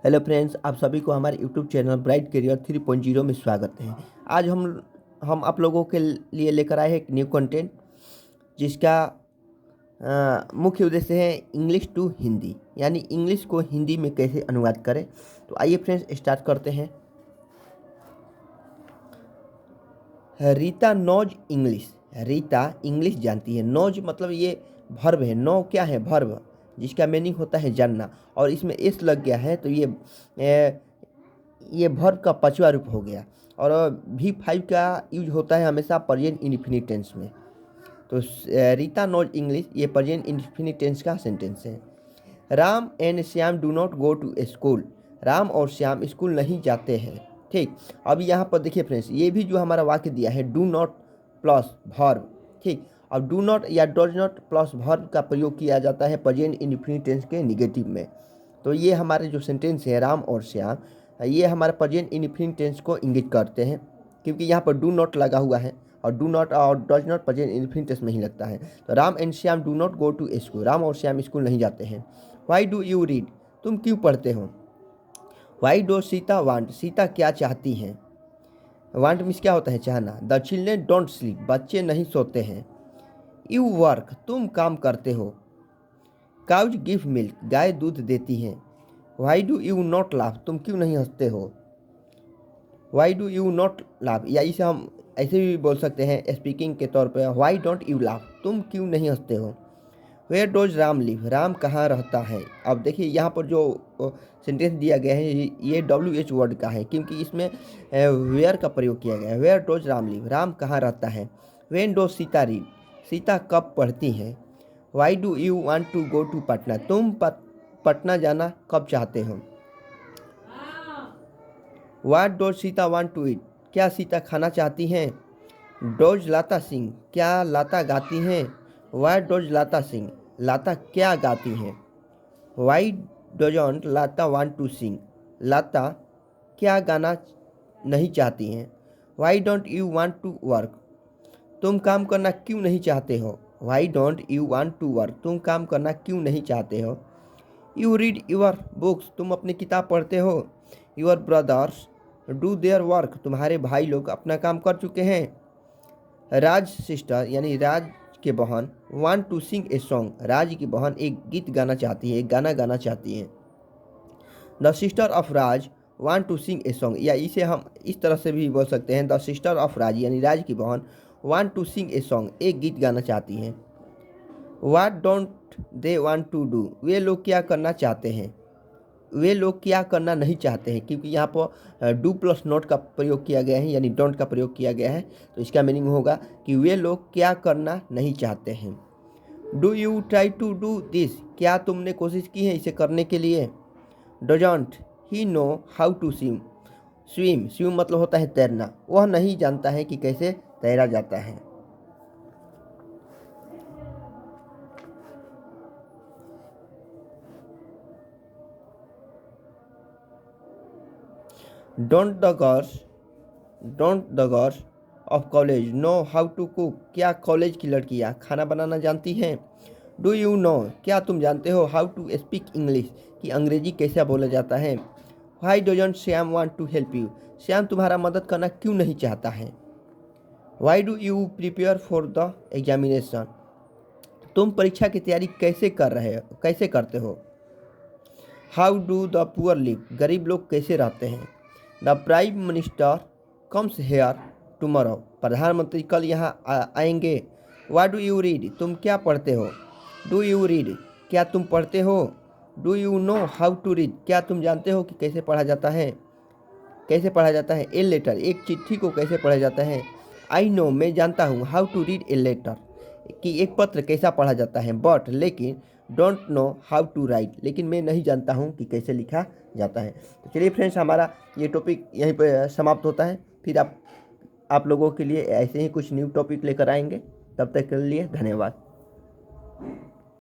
Hello friends, आप सभी को हमारे यूट्यूब चैनल ब्राइट करियर 3.0 में स्वागत है। आज हम आप लोगों के लिए लेकर आए हैं एक न्यू कंटेंट, जिसका मुख्य उद्देश्य है इंग्लिश टू हिंदी, यानी इंग्लिश को हिंदी में कैसे अनुवाद करें। तो आइए फ्रेंड्स, स्टार्ट करते हैं। Rita knows English. Rita English जानती है। नॉज मतलब ये वर्ब है। नो क्या है? वर्ब, जिसका मीनिंग होता है जानना, और इसमें एस लग गया है तो ये वर्ब का पांचवा रूप हो गया। और V5 का यूज होता है हमेशा प्रेजेंट इंडेफिनिट टेंस में। तो रीता नॉज इंग्लिश ये प्रेजेंट इंडेफिनिट टेंस का सेंटेंस है। Ram and Shyam do not go to school. Ram और श्याम स्कूल नहीं जाते हैं। ठीक, अब यहाँ पर देखिए फ्रेंड्स, ये भी जो हमारा वाक्य दिया है डू नॉट प्लस वर्ब। ठीक, अब डू नॉट या डज नॉट प्लस वर्ब का प्रयोग किया जाता है प्रेजेंट इंडेफिनिट टेंस के निगेटिव में। तो ये हमारे जो सेंटेंस है राम और श्याम, ये हमारे प्रेजेंट इंडेफिनिट टेंस को इंगित करते हैं, क्योंकि यहाँ पर डू नॉट लगा हुआ है और डू नॉट और does not present indefinite tense में ही लगता है। तो Ram and Shyam do not go to school. Ram और श्याम स्कूल नहीं जाते हैं। Why do you read? तुम क्यों पढ़ते हो? Why do Sita want? Sita क्या चाहती हैं? वांट मीन्स क्या होता है? चाहना। The children don't sleep. बच्चे नहीं सोते हैं। You work. तुम काम करते हो। Cause give milk. गाय दूध देती हैं। Why do you not laugh? तुम क्यों नहीं हंसते हो? Y do you not laugh, या इसे हम ऐसे भी बोल सकते हैं स्पीकिंग के तौर पर, वाई डोंट यू लाफ? तुम क्यों नहीं हंसते हो? Where does Ram live? Ram कहाँ रहता है? अब देखिए यहाँ पर जो सेंटेंस दिया गया है ये WH वर्ड का है, क्योंकि इसमें वेयर का प्रयोग किया गया है। Where does Ram live? Ram कहाँ रहता है? When does Sita read? Sita कब पढ़ती हैं? Why do you want to go to Patna? तुम पटना जाना कब चाहते हो? What does Sita want to eat? क्या सीता खाना चाहती हैं? डोज लाता सिंह? क्या लाता गाती हैं? वाई डोज लाता सिंह? लाता क्या गाती हैं? वाई डोजंट लाता वांट टू सिंग? लाता क्या गाना नहीं चाहती हैं? Why don't you want to work? तुम काम करना क्यों नहीं चाहते हो? Why don't you want to work? तुम काम करना क्यों नहीं चाहते हो? You read your books? तुम अपनी किताब पढ़ते हो। Your brothers do their work? तुम्हारे भाई लोग अपना काम कर चुके हैं। राज सिस्टर यानी राज के बहन want to sing a song? Raj की बहन एक गीत गाना चाहती है, एक गाना गाना चाहती है। The sister of Raj want to sing a song, या इसे हम इस तरह से भी बोल सकते हैं, द सिस्टर ऑफ राज यानी राज की बहन want to sing a song, एक गीत गाना चाहती हैं। What don't they want to do? वे लोग क्या करना चाहते हैं? वे लोग क्या करना नहीं चाहते हैं, क्योंकि यहाँ पर डू प्लस नॉट का प्रयोग किया गया है, यानी डोंट का प्रयोग किया गया है। तो इसका मीनिंग होगा कि वे लोग क्या करना नहीं चाहते हैं। Do you try to do this? क्या तुमने कोशिश की है इसे करने के लिए? Doesn't he know how to swim? Swim swim मतलब होता है तैरना। वह नहीं जानता है कि कैसे तैरा जाता है। Don't the girls of college know how to cook? क्या कॉलेज की लड़कियां खाना बनाना जानती हैं? Do you know? क्या तुम जानते हो? How to speak English? कि अंग्रेजी कैसे बोला जाता है? Why doesn't Shyam want to help you? Shyam तुम्हारा मदद करना क्यों नहीं चाहता है? Why do you prepare for the examination? तुम परीक्षा की तैयारी कैसे करते हो? How do the poor live? गरीब लोग कैसे रहते हैं? The prime minister comes here tomorrow? प्रधानमंत्री कल यहाँ आएंगे। What do you read? तुम क्या पढ़ते हो? Do you read? क्या तुम पढ़ते हो? Do you know how to read? क्या तुम जानते हो कि कैसे पढ़ा जाता है? कैसे पढ़ा जाता है? ए लेटर, एक चिट्ठी को कैसे पढ़ा जाता है? आई नो, मैं जानता हूँ। How to read a letter, कि एक पत्र कैसा पढ़ा जाता है। बट लेकिन don't know how to write, लेकिन मैं नहीं जानता हूँ कि कैसे लिखा जाता है। तो चलिए फ्रेंड्स, हमारा ये टॉपिक यहीं पर समाप्त होता है। फिर आप लोगों के लिए ऐसे ही कुछ न्यू टॉपिक लेकर आएंगे। तब तक के लिए धन्यवाद।